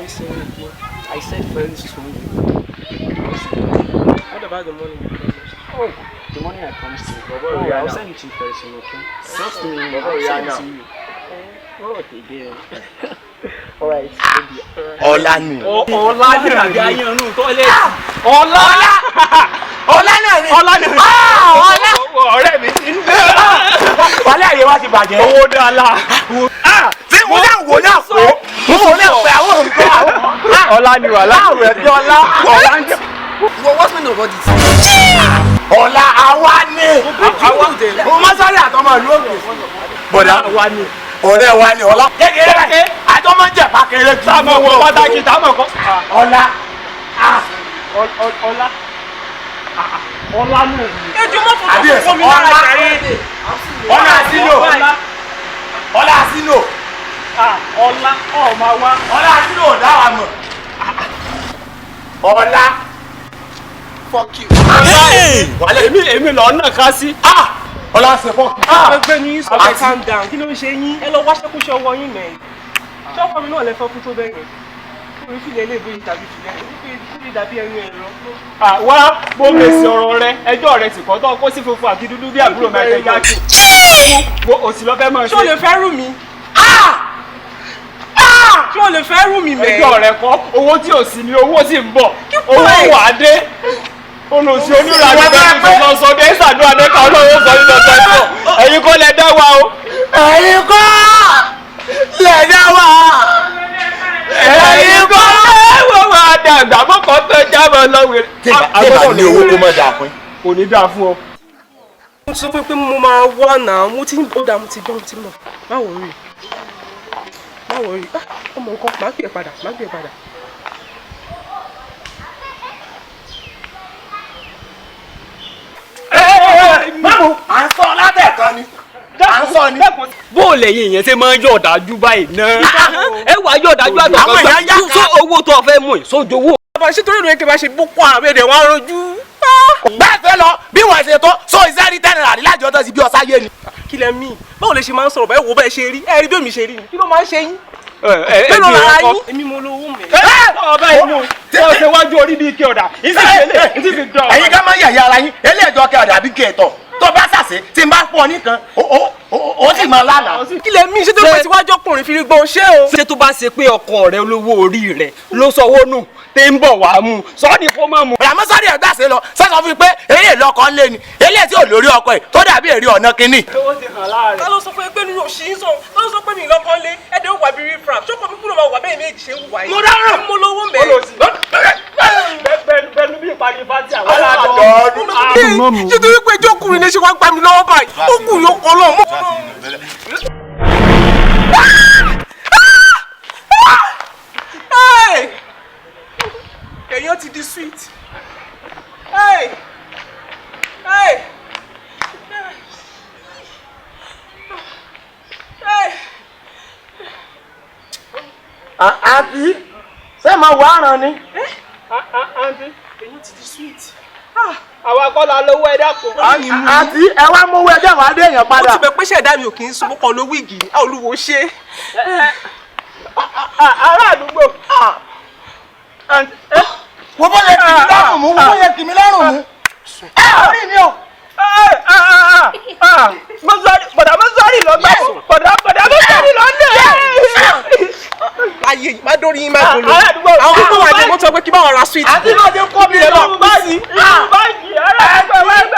promising me again. I said very soon. What about the money you promised? Oh, the money I promised you. I'll send it to you very soon, okay? Trust me, I'll send it to you. What again? Alright, baby. Ọlá ni àbí ayẹ̀rún toilet. Ọlá náà ni. Ọlá. Ọ̀rẹ́ mi ti ń bẹ. Wálé àyè wa ti bàjẹ́. Owó dọ́là. Tí mo náà wò náà pé mo náà pé àwọn nǹkan àwọn. Ọlá ni wàhálà. Láwùrẹ́ bí ọlá. Ọlá ń jẹ́. What's mean about this? Ọlá àwa ni. Mo máa sáré àtọmọ ìlú òkè. Bọ̀dá Àwa ni. ọ̀rẹ́ wa ni ọlá. Kékeré báyìí. Àjọ máa ń jẹ̀ pákéré. Táàmù wọ pàtàkì táàmù kọ́. Ọlá. Ọlá. Ọlá nù. Ẹjọ́ mọ́ Àbí fún mi lára Ọlá. jàre. Ọlá àsínò. Ọlá àsínò. Ọlá ọ̀ma wá. Ọlá àsínò ò dá wa mọ̀. Ọlá. Fuck you. Èmi lọ náà ká sí. Ọlá ṣe fọ́. Ẹgbẹ́ ní sọ pé calm down. Kí ló ń ṣe yín? Ẹ lọ wá ṣẹ́kúṣẹ́ ọwọ́ yín mẹ́rin. Ṣọ́kọ mi náà lẹ fọ́ fún tó bẹ́ẹ̀ yẹn. Orí fìlẹ̀ ilé ìbòyí tàbí fìlẹ̀ kúrò dàbí ẹnu ẹ̀rọ. Wá mo mèsì ọ̀rọ̀ rẹ ẹjọ́ rẹ sì kọ́ tó kó sí funfun àti dúdú bí àbúrò Michael Jackson. Wo òsì lọ fẹ́ mọ̀ Ṣé o lè fẹ́ rú mi? Ṣé o lè fẹ́ rú mi mẹ́? ẹjọ́ rẹ kọ́ owó tí ò sí ni owó sì ń bọ̀ owó wà á dé. Olùsí onírànú bẹ́ẹ̀ tó sọ dé ṣàdúrà dé ká olówó sọ nínú ọ̀sẹ̀ tó ẹ̀yin kọ́ lẹ dá wa o. Ẹ̀yin kọ́ lẹ̀ dá wa. Ẹ̀yin kọ́ wọ́n máa dàgbà mọ́kàn tó jábọ̀ lọ́wọ́. Tébà ní owó kó mọ̀ dà fún. Kò ní dáa fún ọ. Mo sọ pé mo máa wá náà. Mo ti ń bọ́dà mo ti gbọ́ mo ti mọ̀. Má worry. Má worry. Ọmọ nǹkan máa gbé padà. Má gbé padà. Máàmù, à ń sọ látẹ̀kan ni. À ń sọ ni. Bó o lẹ́yìn yẹn ṣe máa ń yọ̀ dájú báyìí náà. Ẹ wà yọ̀ dájú Àwọn èèyàn yá àtọ̀kọ̀ tó owó tó fẹ́ mú ìsójú owó. Bàbá ṣé torí ìròyìn kí n bá ṣe Boko Haram ẹ̀dẹ̀ wá rojú. Bẹ́ẹ̀ fẹ́ lọ bí wọ́n ṣe tó so iṣẹ́ rí tẹ́lẹ̀ rà ní lájọ́ tó ti bí ọ̀sá yé ni. Kí lẹ mí? Báwo lè ṣe máa ń sọ̀rọ̀ báyìí wo bẹ́ẹ̀ ṣe rí? Ẹ rí bí èmi ṣe rí ni. Kí ló máa ń ṣe yín? Mélòó lára yín? Èmi mo lówó mi. Ọba inú wọ́n ṣe wájú orí bíi ike ọ̀dà. Ìsì fi dọ̀. Ẹ̀yin ká máa ń yàyà ara yín eléèjọ́ kẹ́ ọ̀dà bí kẹ́ẹ̀tọ̀ tó bá ṣàṣe tí n bá fún ọ nìkan ó sì máa lálàá. Kí lẹ mí? Ṣé tó pẹ́ síwájú ọkùnrin fi rí gbọ́n ṣé o? Ṣé tó bá ṣe pé ọkọ rẹ olówó orí rẹ ló sọwọ́ nù tẹ́ ń bọ̀ wá mú sọ́ọ́dì kó má mú. Ràmọ́ sọ́ọ́dì ẹ̀dá ṣe lọ sọ́sọ́ fún mi pé eré ìlọkọ̀ ń lé ni eléyìí tí ò lórí ọkọ ẹ̀ tó dàbí èrè ọ̀nà kínní. Owó ti hàn láàrin. Ta ló sọ pé nínú òṣì ń sọ? Ta ló sọ pé mi lọ́kọ́ lé? Ẹ̀dẹ̀ ó wà bí rí fram. Ṣọ́kọ̀ mi kúrò máa wà bẹ́ẹ̀ méjì ṣe ń wà yìí. Mo dáràn. Mo lówó mẹ́. Bẹ́ẹ̀ni bí ìpàdé bá ti àwọn Aládọ́ọ̀dún. Ṣé torí pé ìjókùnrin lè ṣe wá gbà mí lọ́wọ́ báyìí? Ó kù yóò kọ́ lọ́wọ́. Èèyàn ti di sweet. Hey! Hey! Hey! Àǹtí ṣé máa wà á ràn ni. àǹtí. Èèyàn ti di sweet. Àwọn akọ́lá lówó ẹ̀dá kò. Àǹtí ẹ wá mú owó ẹjọ́ wàá dé èèyàn Ó padà. ti bẹ̀ pé ṣẹ̀dá mi ò kì í sun mọ́kàn ló wíìgì. Olúwo ṣe. Ará àdúgbò. Wo bó yẹ kì mí lọ́rùn mú, wo bó yẹ kì mí lọ́rùn mú. Orí mi o. Bọ̀dà Mọ́sárì lọ gbà. Bọ̀dà Mọ́sárì lọ dé. Láyé má dórí yín má gbolo. Ará àdúgbò. Àwọn púpọ̀ wà ní mọ́tò pé kí báwọn ra sweet. Àǹtí náà ti kọ́ mi lọ. Báyìí. Báyìí. Ará àdúgbò.